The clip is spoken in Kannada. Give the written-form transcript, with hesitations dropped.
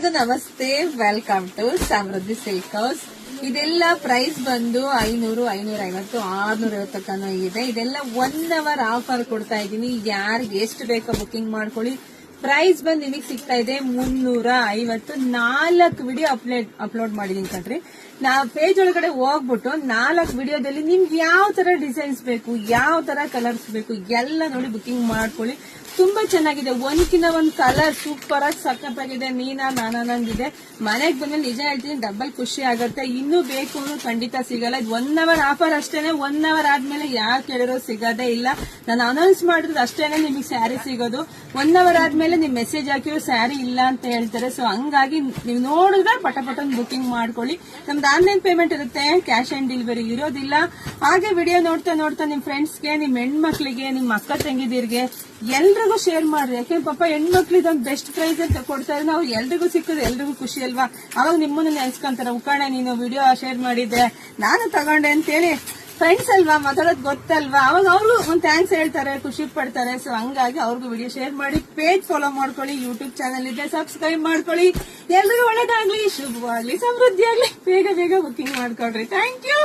ಎಲ್ರಿಗೂ ನಮಸ್ತೆ, welcome to Samruddhi silk house. ಇದೆಲ್ಲ ಪ್ರೈಸ್ ಬಂದು 500, 550, 650 ತನಕ ಇದೆ. ಇದೆಲ್ಲ 1 ಅವರ್ ಆಫರ್ ಕೊಡ್ತಾ ಇದೀನಿ. ಯಾರಿಗೆ ಎಷ್ಟು ಬೇಕೋ ಬುಕಿಂಗ್ ಮಾಡ್ಕೊಳ್ಳಿ. ಪ್ರೈಸ್ ಬಂದು ನಿಮಗೆ ಸಿಗ್ತಾ ಇದೆ 350. 4 ವಿಡಿಯೋ ಅಪ್ಲೋಡ್ ಮಾಡಿದೀನಿ ಕಣ್ರಿ. ನಾವು ಪೇಜ್ ಒಳಗಡೆ ಹೋಗ್ಬಿಟ್ಟು 4 ವಿಡಿಯೋದಲ್ಲಿ ನಿಮ್ಗೆ ಯಾವ ತರ ಡಿಸೈನ್ಸ್ ಬೇಕು, ಯಾವ ತರ ಕಲರ್ಸ್ ಬೇಕು ಎಲ್ಲ ನೋಡಿ ಬುಕಿಂಗ್ ಮಾಡ್ಕೊಳ್ಳಿ. ತುಂಬಾ ಚೆನ್ನಾಗಿದೆ. ಒಂದ್ಕಿನ್ನ ಒಂದ್ ಕಲರ್ ಸೂಪರ್ ಆಗಿ ಸಖತ್ತಾಗಿದೆ. ನಾನಂದಿದೆ. ಮನೆಗ್ ಬಂದ್ಮೇಲೆ ನಿಜ ಹೇಳ್ತೀನಿ, ಡಬಲ್ ಖುಷಿ ಆಗುತ್ತೆ. ಇನ್ನೂ ಬೇಕು ಅನ್ನೋ ಖಂಡಿತ ಸಿಗಲ್ಲ. ಇದು 1 ಅವರ್ ಆಫರ್ ಅಷ್ಟೇನೆ. 1 ಅವರ್ ಆದ್ಮೇಲೆ ಯಾರು ಕೇಳಿರೋ ಸಿಗೋದೇ ಇಲ್ಲ. ನಾನು ಅನೌನ್ಸ್ ಮಾಡಿರೋದು ಅಷ್ಟೇನೆ ನಿಮಗೆ ಸ್ಯಾರಿ ಸಿಗೋದು. 1 ಅವರ್ ಆದ್ಮೇಲೆ ನಿಮ್ ಮೆಸೇಜ್ ಹಾಕಿರೋ ಸ್ಯಾರಿ ಇಲ್ಲ ಅಂತ ಹೇಳ್ತಾರೆ. ಸೊ ಹಂಗಾಗಿ ನೀವು ನೋಡಿದ್ರೆ ಪಟಪಟನ್ ಬುಕಿಂಗ್ ಮಾಡ್ಕೊಳ್ಳಿ. ನಮ್ದು ಆನ್ಲೈನ್ ಪೇಮೆಂಟ್ ಇರುತ್ತೆ, ಕ್ಯಾಶ್ ಆನ್ ಡೆಲಿವರಿ ಇರೋದಿಲ್ಲ. ಹಾಗೆ ವಿಡಿಯೋ ನೋಡ್ತಾ ನೋಡ್ತಾ ನಿಮ್ ಫ್ರೆಂಡ್ಸ್ಗೆ, ನಿಮ್ ಹೆಣ್ಮಕ್ಳಿಗೆ, ನಿಮ್ ಅಕ್ಕ ತಂಗಿದಿರ್ಗೆ ಎಲ್ರಿಗೂ ಶೇರ್ ಮಾಡ್ರಿ. ಯಾಕೆಂದ್ರೆ ಪಾಪ ಹೆಣ್ಮಕ್ಳು ಇದೊಂದು ಬೆಸ್ಟ್ ಪ್ರೈಸ್ ಅಂತ ಕೊಡ್ತಾ ಇದ್ರೆ ನಾವು ಎಲ್ರಿಗೂ ಸಿಕ್ಕಿದ್ರೆ ಎಲ್ರಿಗೂ ಖುಷಿ ಅಲ್ವಾ. ಅವಾಗ ನಿಮ್ಮನ್ನ ನೆನ್ಸ್ಕೊಂತಾರೆ, ಉಕ್ಕಣೆ ನೀನು ವಿಡಿಯೋ ಶೇರ್ ಮಾಡಿದ್ದೆ, ನಾನು ತಗೊಂಡೆ ಅಂತೇಳಿ. ಫ್ರೆಂಡ್ಸ್ ಅಲ್ವಾ, ಮಾತಾಡೋದು ಗೊತ್ತಲ್ವಾ, ಅವಾಗ ಅವ್ರಿಗೂ ಒಂದು ಥ್ಯಾಂಕ್ಸ್ ಹೇಳ್ತಾರೆ, ಖುಷಿ ಪಡ್ತಾರೆ. ಸೊ ಹಂಗಾಗಿ ಅವ್ರಿಗೂ ವಿಡಿಯೋ ಶೇರ್ ಮಾಡಿ, ಪೇಜ್ ಫಾಲೋ ಮಾಡ್ಕೊಳ್ಳಿ, ಯೂಟ್ಯೂಬ್ ಚಾನಲ್ ಇದೆ ಸಬ್ಸ್ಕ್ರೈಬ್ ಮಾಡ್ಕೊಳ್ಳಿ. ಎಲ್ರಿಗೂ ಒಳ್ಳೇದಾಗ್ಲಿ, ಶುಭವಾಗ್ಲಿ, ಸಮೃದ್ಧಿ ಆಗ್ಲಿ. ಬೇಗ ಬೇಗ ಬುಕಿಂಗ್ ಮಾಡ್ಕೊಳ್ರಿ. Thank you.